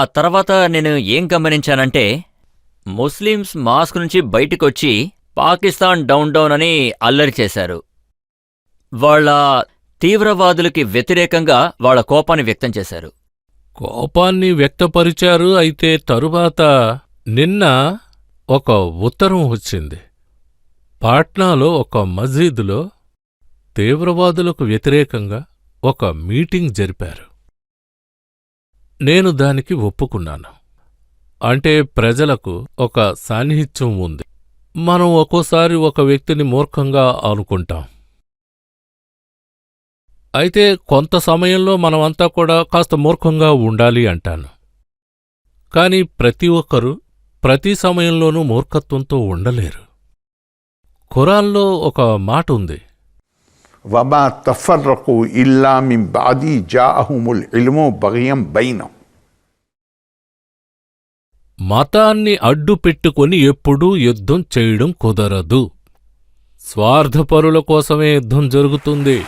ఆ తర్వాత నేను ఏం గమనించానంటే, ముస్లిమ్స్ మాస్క్ నుంచి బయటికొచ్చి పాకిస్తాన్ డౌన్ డౌన్ అని అల్లరి చేశారు. వాళ్ళ తీవ్రవాదులకి వ్యతిరేకంగా వాళ్ళ కోపాన్ని వ్యక్తం చేశారు. కోపాన్ని వ్యక్తపరిచారు. అయితే తరువాత నిన్న ఒక ఉత్తరం వచ్చింది. పాట్నాలో ఒక మసీదులో తీవ్రవాదులకు వ్యతిరేకంగా ఒక మీటింగ్ జరిపారు. నేను దానికి ఒప్పుకున్నాను. అంటే ప్రజలకు ఒక సాన్నిహిత్యం ఉంది. మనం ఒక్కోసారి ఒక వ్యక్తిని మూర్ఖంగా అనుకుంటాం. అయితే కొంత సమయంలో మనమంతా కూడా కాస్త మూర్ఖంగా ఉండాలి అంటాను. కాని ప్రతి ఒక్కరూ ప్రతి సమయంలోనూ మూర్ఖత్వంతో ఉండలేరు. ఖురాన్లో ఒక మాట ఉంది, వమా తఫర్రఖూ ఇల్లా మిన్ బాది జాఅహుముల్ ఇల్ము బగియం బైనహుమ్. మతాన్ని అడ్డు పెట్టుకొని ఎప్పుడూ యుద్ధం చేయడం కుదరదు. స్వార్థపరుల కోసమే యుద్ధం జరుగుతుంది.